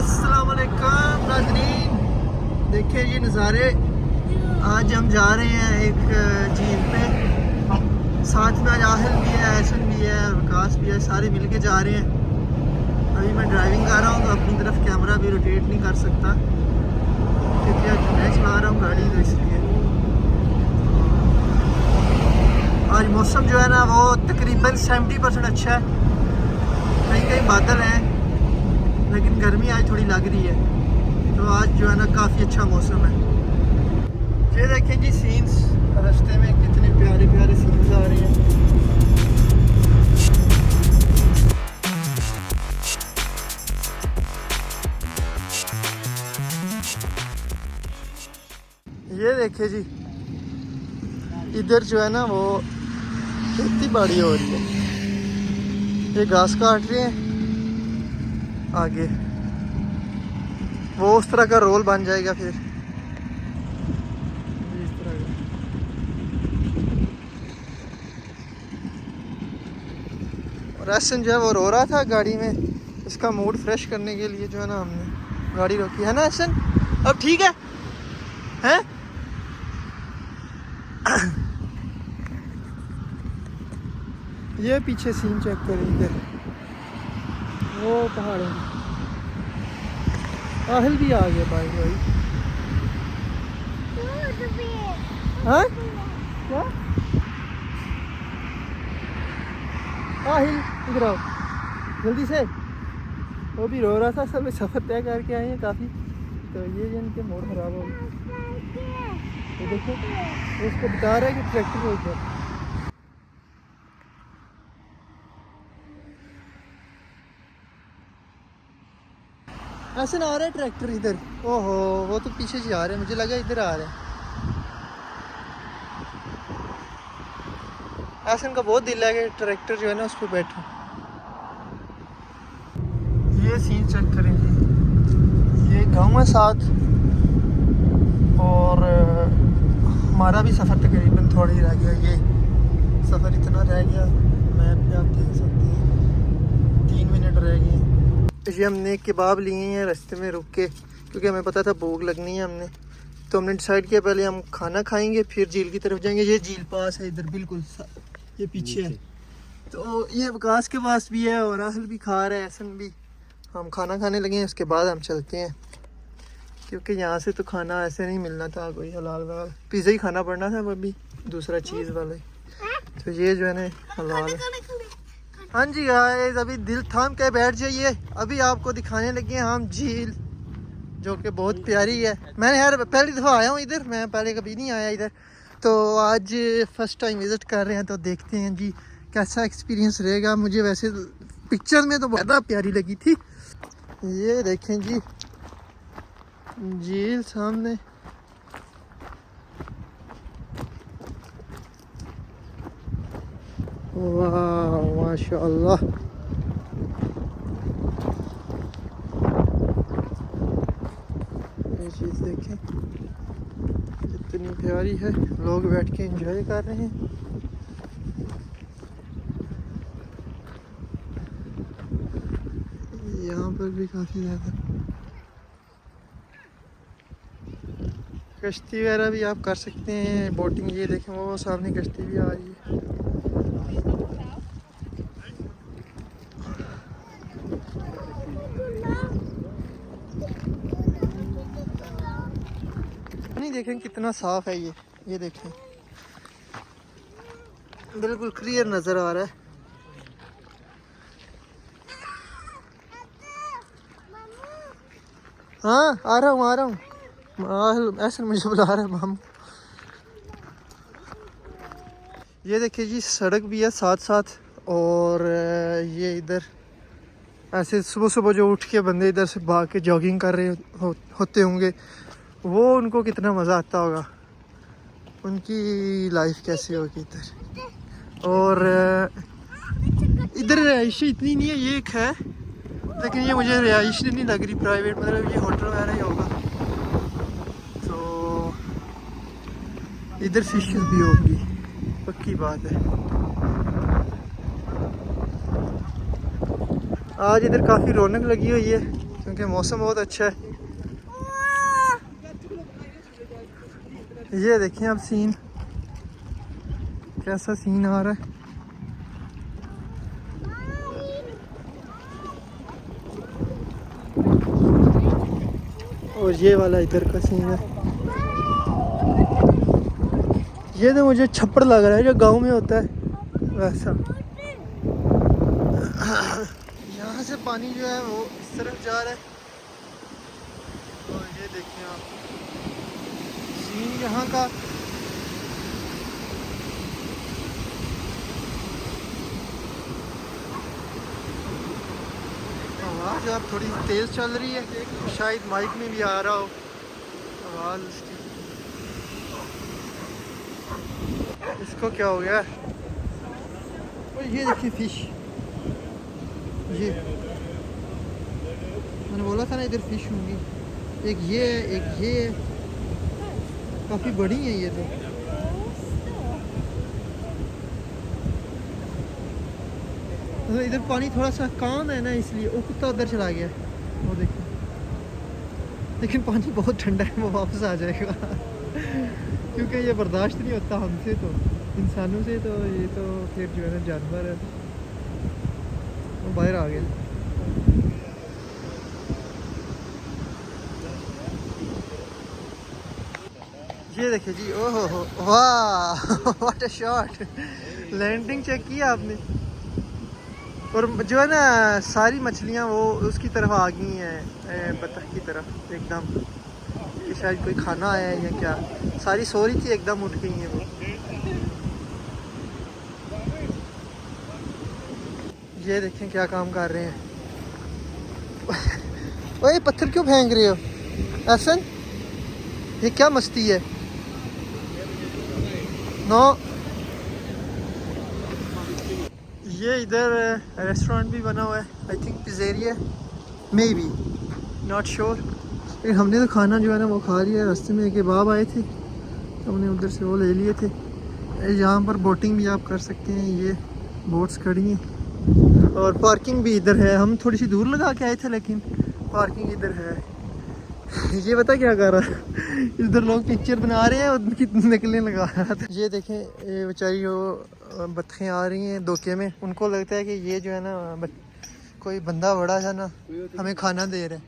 अस्सलाम वालेकुम नाज़रीन, देखिए ये नज़ारे। आज हम जा रहे हैं एक झील पे, साथ में आज आहिल भी है, एहसन भी है, विकास भी है, सारे मिलके जा रहे हैं। अभी मैं ड्राइविंग कर रहा हूँ तो अपनी तरफ कैमरा भी रोटेट नहीं कर सकता क्योंकि आज मैं चला रहा हूँ गाड़ी, तो इसलिए आज मौसम जो है ना वो तकरीबन 70% अच्छा है। कहीं कहीं बादल हैं लेकिन गर्मी आज थोड़ी लग रही है, तो आज जो है ना काफ़ी अच्छा मौसम है। ये देखें जी सीन्स, रास्ते में कितने प्यारे प्यारे सीन्स आ रहे हैं। ये देखिए जी, इधर जो है ना वो खेती बाड़ी हो रही है, ये घास काट रहे हैं। आगे वो उस तरह का रोल बन जाएगा फिर इस तरह का। और एहसन जो है वो रो रहा था गाड़ी में, इसका मूड फ्रेश करने के लिए जो है ना हमने गाड़ी रोकी है ना एहसन। अब ठीक है हैं? ये पीछे सीन चेक करें, इधर वो पहाड़ों में आहिल भी आ गया भाई। हाँ क्या आहिल, इधर आओ जल्दी से। वो भी रो रहा था, सब सफ़र तय करके आए हैं काफ़ी, तो ये इनके मूड ख़राब हो गया। तो देखो उसको बता रहा है कि ट्रैक्टर रोक दो। ऐसे ना आ रहा है ट्रैक्टर इधर, ओहो वो तो पीछे से आ रहे हैं, मुझे लगा इधर आ रहे हैं। ऐसे इनका बहुत दिल है कि ट्रैक्टर जो है ना उस पर बैठो। ये सीन चेक करेंगे, ये गांव है साथ, और हमारा भी सफ़र तकरीबन थोड़ा ही रह गया। ये सफ़र इतना रह गया, मैप पे आप देख सकते हैं 3 मिनट रह गए। ये हमने कबाब लिए हैं रास्ते में रुक के, क्योंकि हमें पता था भूख लगनी है हमने, तो हमने डिसाइड किया पहले हम खाना खाएंगे फिर झील की तरफ जाएंगे। ये झील पास है इधर, बिल्कुल ये पीछे है, तो ये विकास के पास भी है और राहुल भी खा रहा है, एहसन भी। हम खाना खाने लगे हैं, उसके बाद हम चलते हैं, क्योंकि यहाँ से तो खाना ऐसे नहीं मिलना था, कोई हलाल वाला पिज़्ज़ा ही खाना पड़ना था, वो भी दूसरा चीज़ वाला। तो ये जो है ना हलाल है। हाँ जी गाइस, अभी दिल थाम के बैठ जाइए, अभी आपको दिखाने लगे हैं हम झील, जो कि बहुत प्यारी है। मैंने यार पहली दफ़ा आया हूँ इधर, मैं पहले कभी नहीं आया इधर, तो आज फर्स्ट टाइम विज़िट कर रहे हैं, तो देखते हैं जी कैसा एक्सपीरियंस रहेगा। मुझे वैसे पिक्चर में तो बहुत प्यारी लगी थी। ये देखें जी झील सामने, वाह माशाअल्लाह। ये चीज़ देखें कितनी प्यारी है, लोग बैठ के एंजॉय कर रहे हैं। यहाँ पर भी काफ़ी ज़्यादा कश्ती वगैरह भी आप कर सकते हैं, बोटिंग। ये देखें वो सामने कश्ती भी आ रही है। नहीं देखें कितना साफ है ये देखें बिल्कुल क्लियर नज़र आ रहा है। हाँ आ रहा हूँ ऐसा मुझे बुला रहा है मामू। ये देखिए जी सड़क भी है साथ साथ, और ये इधर ऐसे सुबह सुबह जो उठ के बंदे इधर से भाग के जॉगिंग कर रहे होते होंगे, वो उनको कितना मज़ा आता होगा, उनकी लाइफ कैसी होगी इधर। और इधर रिहाइश इतनी नहीं है, ये एक है लेकिन ये मुझे रिहाइश नहीं लग रही, प्राइवेट मतलब ये होटल वगैरह ही होगा। तो इधर फिशेस भी होंगी, पक्की बात है। आज इधर काफ़ी रौनक लगी हुई है। क्योंकि मौसम बहुत अच्छा है। ये देखें अब सीन, कैसा सीन आ रहा है। और ये वाला इधर का सीन है। ये तो मुझे छप्पड़ लग रहा है जो गांव में होता है वैसा। यहाँ से पानी जो है वो इस तरफ जा रहा है। और ये देखें आप सीन यहाँ का। आवाज़ अब थोड़ी तेज़ चल रही है, शायद माइक में भी आ रहा हो आवाज़ उसकी। इसको क्या हो गया? और ये देखिए फिश, ये मैंने बोला था ना इधर फिश होंगी। एक ये है, एक ये है, काफ़ी बड़ी है ये तो। तो इधर पानी थोड़ा सा कम है ना, इसलिए वो कुत्ता उधर चला गया, वो देखिए। लेकिन पानी बहुत ठंडा है, वो वापस आ जाएगा क्योंकि ये बर्दाश्त नहीं होता हमसे, तो इंसानों से। तो ये तो फिर जो है ना जानवर है, वो बाहर आ गया। ये देखिए जी, ओहो हो, वाह what a shot. Landing check किया आपने? और जो है ना सारी मछलियाँ वो उसकी तरफ आ गई हैं, बतख की तरफ एकदम, कि शायद कोई खाना आया है या क्या। सारी सो रही थी, एकदम उठ गई हैं वो। ये देखें क्या काम कर रहे हैं। ओए पत्थर क्यों फेंक रहे हो एहसन? ये क्या मस्ती है? नो। ये इधर रेस्टोरेंट भी बना हुआ है, I think pizzeria may be, not sure. लेकिन हमने तो खाना जो है ना वो खा लिया। रास्ते में केबाब आए थे, हमने उधर से वो ले लिए थे। यहाँ पर बोटिंग भी आप कर सकते हैं, ये बोट्स खड़ी हैं। और पार्किंग भी इधर है। हम थोड़ी सी दूर लगा के आए थे, लेकिन पार्किंग इधर है। ये पता क्या कर रहा है, इधर लोग पिक्चर बना रहे हैं, उनकी नकलें लगा रहा था। ये देखें, ये बेचारी जो बत्खें आ रही हैं धोखे में, उनको लगता है कि ये जो है ना कोई बंदा बड़ा सा ना हमें खाना दे रहा है,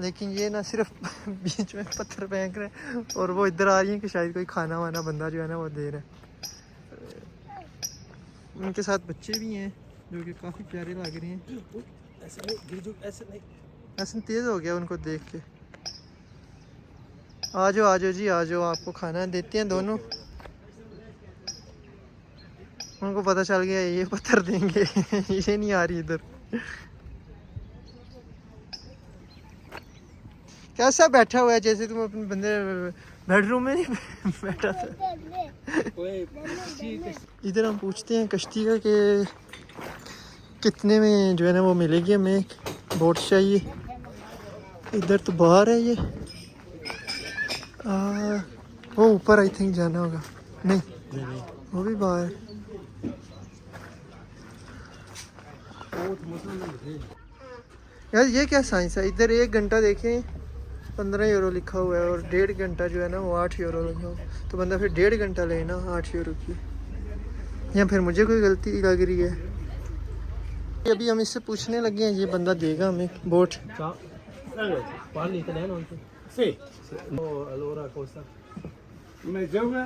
लेकिन ये ना सिर्फ बीच में पत्थर फेंक रहे हैं। और वो इधर आ रही हैं कि शायद कोई खाना वाना बंदा जो है ना वो दे रहा है। उनके साथ बच्चे भी हैं जो कि काफ़ी प्यारे लग रहे हैं। ऐसे तेज़ हो गया उनको देख के। आ जाओ जी, आ जाओ, आपको खाना देते हैं दोनों। उनको पता चल गया ये पत्थर देंगे ये नहीं आ रही इधर। कैसा बैठा हुआ है जैसे तुम अपने बंदे बेडरूम में नहीं बैठा था। इधर हम पूछते हैं कश्ती का कि कितने में जो है ना वो मिलेगी हमें, एक बोट चाहिए। इधर तो बाहर है ये, वो ऊपर आई थिंक जाना होगा। नहीं, वो भी बाहर है। यार ये क्या साइंस है? इधर 1 घंटा देखें 15 यूरो लिखा हुआ है, और 1.5 घंटा जो है ना वो 8 यूरो लिखा हुआ। तो बंदा फिर 1.5 घंटा लेना 8 यूरो की, या फिर मुझे कोई गलती लग रही है। अभी हम इससे पूछने लगे हैं, ये बंदा देगा हमें boat. Sì. Allora costa mezza ora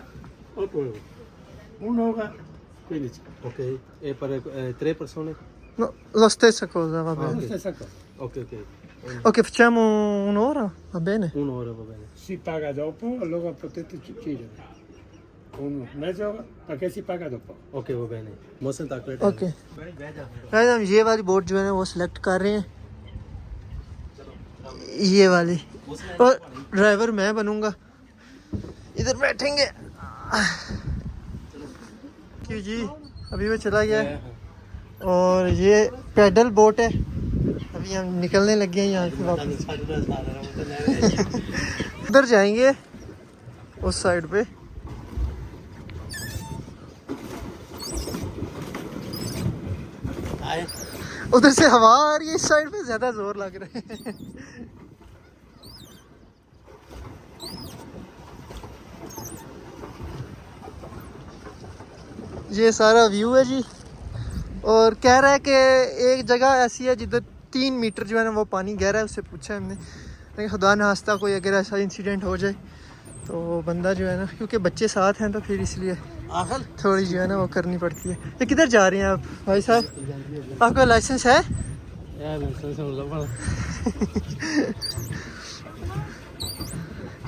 8 euro. Un'ora 15. Ok, e per 3 persone? No, lo stessa cosa, va La bene. stessa cosa. Ok, ok. Ok, facciamo un'ora, va bene? Un'ora va bene. Si paga dopo, allora potete decidere. Mezza ora perché si paga dopo. Ok, va bene. Mostra taklet. Okay, हम ये वाली boat जो है ना वो select कर रहे हैं, ये वाली। और ड्राइवर मैं बनूंगा, इधर बैठेंगे। क्यों जी, अभी वो चला गया है। और ये पैडल बोट है। अभी हम निकलने लगे हैं यहाँ से वापस। उधर जाएंगे उस साइड पे। उधर से हवा आ रही है, इस साइड पे ज्यादा जोर लग रहा है। ये सारा व्यू है जी। और कह रहा है कि एक जगह ऐसी है जिधर 3 मीटर जो है ना वो पानी गहरा है। उससे पूछा है हमने, लेकिन खुदा न खास्ता कोई अगर ऐसा इंसिडेंट हो जाए तो बंदा जो है ना, क्योंकि बच्चे साथ हैं तो फिर इसलिए थोड़ी जो है ना वो करनी पड़ती है। ये किधर जा रहे हैं आप भाई साहब? आपका लाइसेंस है?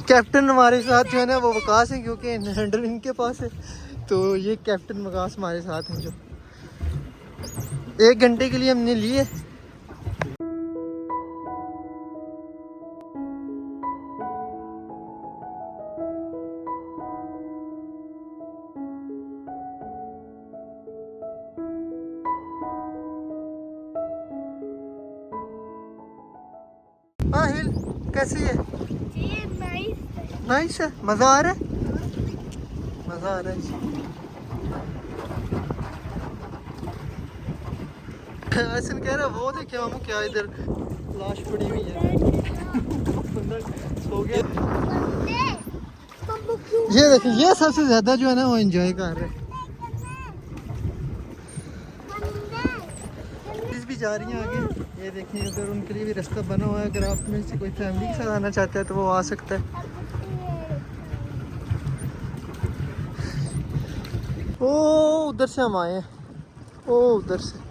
कैप्टन हमारे साथ जो है ना वो वकास है, क्योंकि हैंडल इनके पास है। तो ये कैप्टन वकास हमारे साथ हैं जो 1 घंटे के लिए हमने लिए। हाँ हिल कैसी है? नाइस है, मज़ा आ रहा है, मज़ा आ रहा है जी। ऐसा कह रहा वो देखे मामू क्या इधर लाश पड़ी हुई है। बंदा सो गया। ये देखिए, ये सबसे ज्यादा जो है ना वो एंजॉय कर रहे हैं। भी जा रही हैं आगे, ये देखिए उधर उनके लिए भी रास्ता बना हुआ है। अगर आप में से कोई फैमिली के साथ आना चाहता है तो वो आ सकता है। ओ उधर से हम आए हैं, ओ उधर से।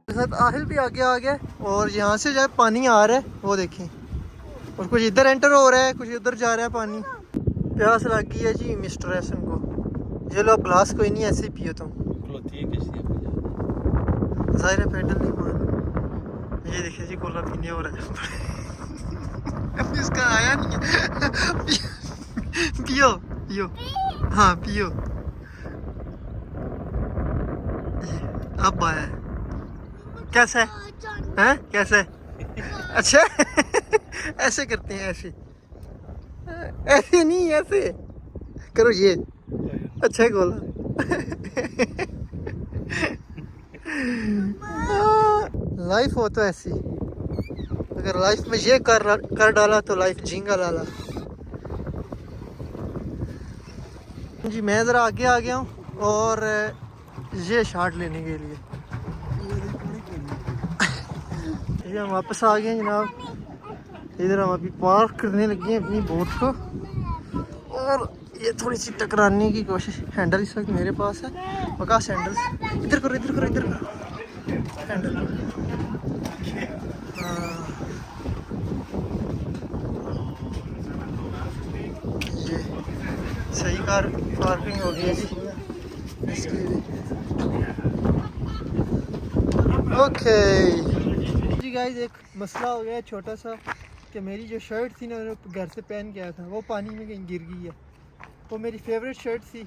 साथ आहिल भी आगे आ गया और यहाँ से जो पानी आ रहा है वो देखें, और कुछ इधर एंटर हो रहा है, कुछ उधर जा रहा है पानी। प्यास लग गई है जी मिस्टर एसन को। ये लो ग्लास कोई नहीं, ऐसे ही पियो तुम। जाहिर है पेडल नहीं मार। ये देखिए जी कोला पीने हो रहा है। इसका आया नहीं है। पियो पियो, हाँ पियो। अब आया है। कैसा है? हैं कैसा है? अच्छा। ऐसे करते हैं, ऐसे ऐसे नहीं, ऐसे करो। ये अच्छा है गोला। लाइफ हो तो ऐसी, अगर लाइफ में ये कर डाला तो लाइफ झींगा लाला जी। मैं ज़रा आगे आ गया हूँ और ये शॉट लेने के लिए हम वापस आ गए हैं जनाब। इधर हम अभी पार्क करने लगे हैं अपनी बोट को, और ये थोड़ी सी टकराने की कोशिश। हैंडल इस वक्त मेरे पास है, वकास हैंडल इधर करो, इधर करो, इधर करो हैंडल। ये सही कार पार्किंग हो गई है जी इसके लिए। ओके जी गाइस, एक मसला हो गया छोटा सा कि मेरी जो शर्ट थी ना घर से पहन के आया था वो पानी में कहीं गिर गई है। वो मेरी फेवरेट शर्ट थी,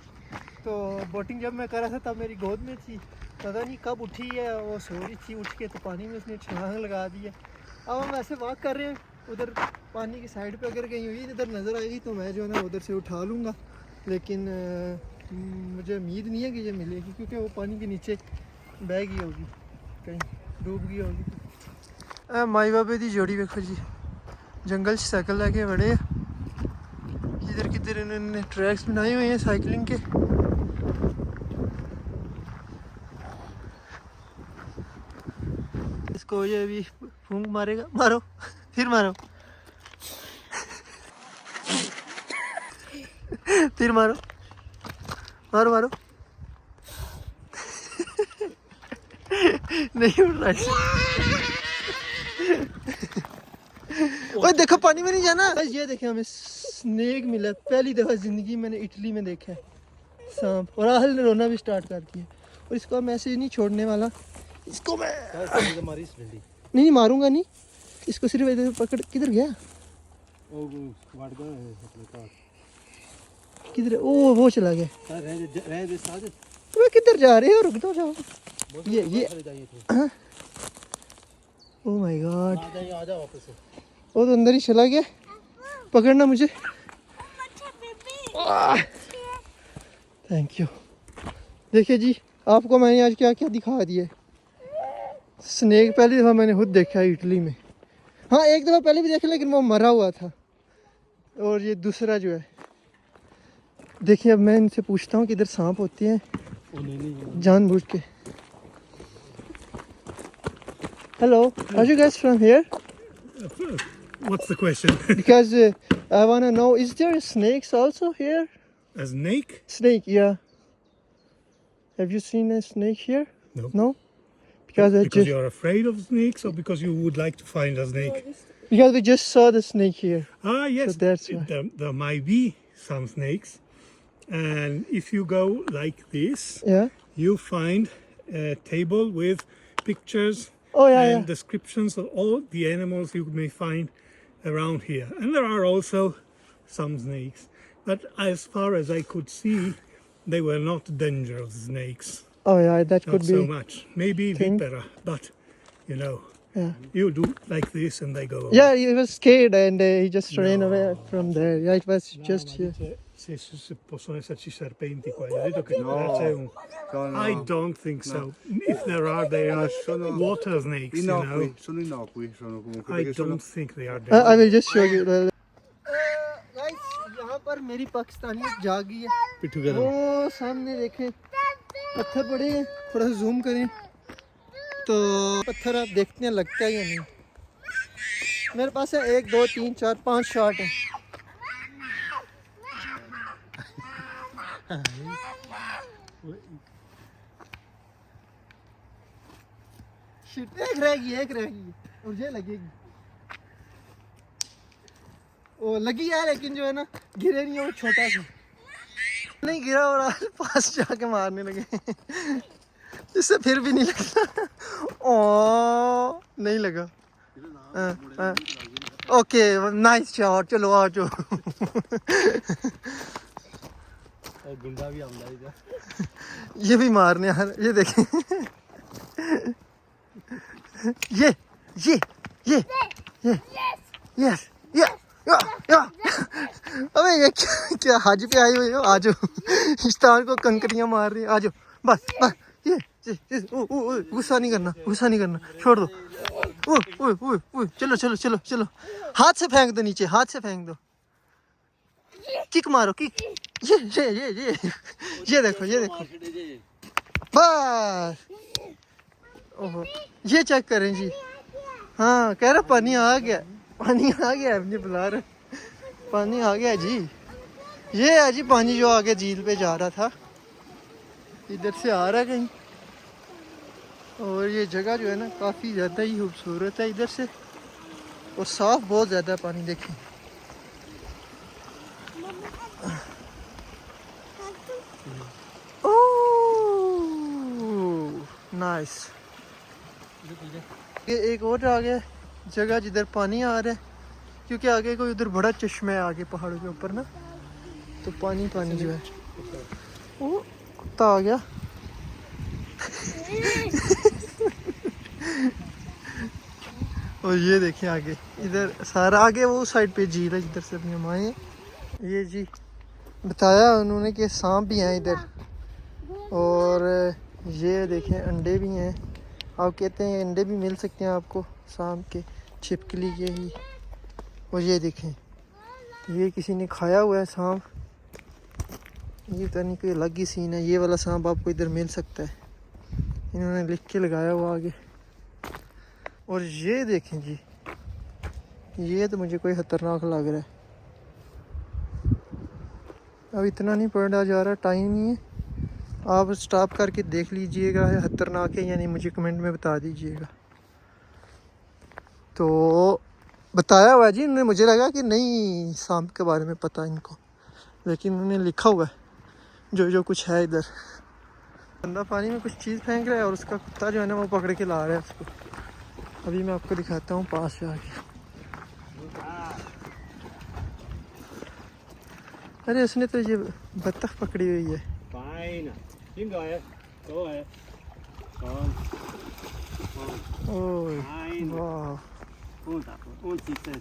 तो बोटिंग जब मैं कर रहा था तब मेरी गोद में थी। पता नहीं कब उठी है, वो सो रही थी, उठ के तो पानी में उसने छलांग लगा दी है। अब हम ऐसे वॉक कर रहे हैं, उधर पानी की साइड पे अगर कहीं हुई इधर नज़र आएगी तो मैं जो है ना उधर से उठा लूँगा, लेकिन मुझे उम्मीद नहीं है कि ये मिलेगी, क्योंकि वो पानी के नीचे बह गई होगी, कहीं डूब गई होगी। माई बाबे की जोड़ी देखो जी, जंगल से साइकिल लेके बड़े। किधर किधर इन्होंने ट्रैक्स बनाए हुए हैं साइकिलिंग के। इसको ये अभी फूंक मारेगा, मारो फिर मारो। फिर मारो, मारो मारो। नहीं उड़ रहा है। ओए देखो पानी में नहीं जाना। बस ये देखे हमें स्नेक मिला, पहली दफ़ा ज़िंदगी मैंने इटली में देखा है सांप। और आहल ने रोना भी स्टार्ट कर दिया, और इसको हम ऐसे ही नहीं छोड़ने वाला, इसको मैं हमारी डंडी नहीं मारूंगा नहीं, इसको सिर्फ इधर पकड़। किधर गया? वो वाट गया है अपने का किधर? ओ वो चला गया। रह दे साजिद तुम्हें किधर जा रहे हो? रुक दो जाओ। ये हाँ? ओ माय गॉड, आ जा वापस से। वो तो अंदर ही चला गया। पकड़ना मुझे। Thank you. देखिए जी, आपको मैंने आज क्या क्या दिखा दिया है। स्नेक पहली दफ़ा मैंने खुद देखा है इटली में। हाँ एक दफ़ा पहले भी देखा, लेकिन वो मरा हुआ था। और ये दूसरा जो है, देखिए अब मैं इनसे पूछता हूँ कि इधर सांप होते हैं जानबूझ के। Hello, are you guys from here? What's the question? Because I want to know, is there snakes also here? A snake? Snake, yeah. Have you seen a snake here? No. No? Because Because you're afraid of snakes, or because you would like to find a snake? because we just saw the snake here. Ah, yes. So that's why. There might be some snakes, and if you go like this, Yeah. you find a table with pictures Oh yeah, and yeah. descriptions of all the animals you may find around here. And there are also some snakes, but as far as I could see, they were not dangerous snakes. Oh yeah, that Not could so be. much. Maybe thing. vipera, but you know, Yeah. you do like this and they go away. Yeah, he was scared and he just ran away from there. Yeah, it was just here. Se possono esserci serpenti qua, io ho detto che c'è un... I don't think so. If there are, they are water snakes, you know. Sono innocui, sono comunque I perché sono don't think they are I dangerous. will just show you. Guys, यहाँ पर मेरी पाकिस्तानियत जाग गई है। पिट्ठू गरम वो सामने देखें, पत्थर पड़े हैं। थोड़ा जूम करें तो पत्थर आप देखते हैं लगता है या नहीं। मेरे पास है 1 2 3 4 5 शॉट है। शिट, एक रहेगी और ये लगेगी। वो लगी है लेकिन जो है ना, गिरे नहीं है, वो छोटा सा नहीं गिरा और पास जाके मारने लगे। इससे फिर भी नहीं लगा। ओ नहीं लगा। ओके नाइस शॉट, चलो आ जाओ। और गुंडा भी आंदा इधर ये भी मारने यार, ये देखें। ये यस या। अबे ये क्या हज पे आई हुई हो? आ जाओ, इस्तान को कंकरियां मार रही है। आ जाओ बस बस। ये गुस्सा नहीं करना, छोड़ दो। ओ चलो हाथ से फेंक दो नीचे, हाथ से फेंक दो। किक मारो, किक। ये देखो बस। ओहो, ये चेक करें जी। हाँ कह रहा पानी आ गया, मुझे बुला रहे। पानी आ गया जी। ये है जी पानी जो आगे झील पे जा रहा था, इधर से आ रहा है कहीं। और ये जगह जो है ना काफ़ी ज़्यादा ही खूबसूरत है इधर से, और साफ बहुत ज़्यादा पानी। देखें नाइस। ये एक और आ गया जगह जिधर पानी आ रहा है, क्योंकि आगे कोई उधर बड़ा चश्मा है आगे पहाड़ों के ऊपर ना, तो पानी जो है। ओ कुत्ता आ गया। और ये देखिए आगे, इधर सारा आगे वो साइड पे झील है जिधर से हम आए हैं। ये जी बताया उन्होंने कि सांप भी हैं इधर, और ये देखें अंडे भी हैं। आप कहते हैं अंडे भी मिल सकते हैं आपको सांप के, छिपकली के ही। और ये देखें, ये किसी ने खाया हुआ है सांप। ये पता नहीं कोई अलग ही सीन है। ये वाला सांप आपको इधर मिल सकता है, इन्होंने लिख के लगाया हुआ आगे। और ये देखें जी, ये तो मुझे कोई खतरनाक लग रहा है। अब इतना नहीं पढ़ा जा रहा, टाइम नहीं है। आप स्टॉप करके देख लीजिएगा खतरनाक है या नहीं, मुझे कमेंट में बता दीजिएगा। तो बताया हुआ जी उन्होंने, मुझे लगा कि नहीं सांप के बारे में पता इनको, लेकिन उन्होंने लिखा हुआ है जो कुछ है इधर। बंदा पानी में कुछ चीज़ फेंक रहा है और उसका कुत्ता जो है ना वो पकड़ के ला रहा है उसको। अभी मैं आपको दिखाता हूँ पास से आके। अरे उसने तो ये बत्तख पकड़ी हुई है। Fine. Kim da है, तो है। Kom. ओह Fine. वाह, Und ab. Und sitzen.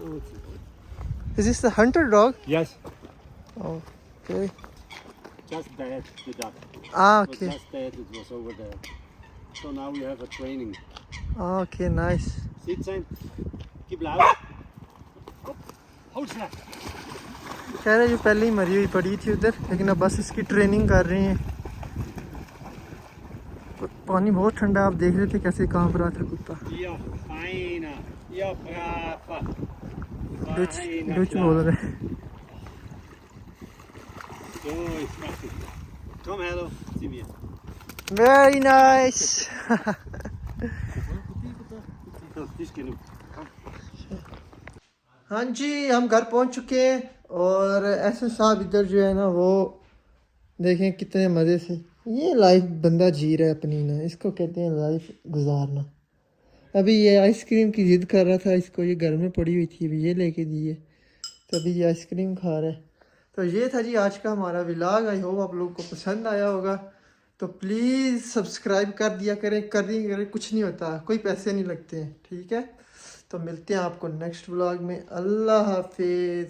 Und sitzen. Is this the Hunter dog? Yes. Okay, Just that, the duck. Okay Just that, it was over there. So now we have a training. Okay nice. Sitzen. Gib laut. Hold schnell. कह रहे ये पहले ही मरी हुई पड़ी थी उधर, लेकिन अब बस इसकी ट्रेनिंग कर रहे हैं। पानी बहुत ठंडा, आप देख रहे थे कैसे कांप रहा था कुत्ता। Ja, feiner. Ja, braver. डुच Feiner, डुच klar. बोल रहे हैं। So, ich mach dich. Komm, Hello, zieh mir. Very nice. So, Tisch genug. Komm. हाँ जी, हम घर पहुंच चुके हैं और ऐसे साहब इधर जो है ना वो देखें कितने मज़े से ये लाइफ बंदा जी रहा है अपनी ना, इसको कहते हैं लाइफ गुजारना। अभी ये आइसक्रीम की ज़िद कर रहा था, इसको ये घर में पड़ी हुई थी, अभी ये लेके दी है तो अभी ये आइसक्रीम खा रहा है। तो ये था जी आज का हमारा व्लॉग। आई होप आप लोगों को पसंद आया होगा। तो प्लीज़ सब्सक्राइब कर दिया करें, कर दिया करें, कुछ नहीं होता, कोई पैसे नहीं लगते हैं, ठीक है। तो मिलते हैं आपको नेक्स्ट व्लॉग में। अल्लाह हाफिज़।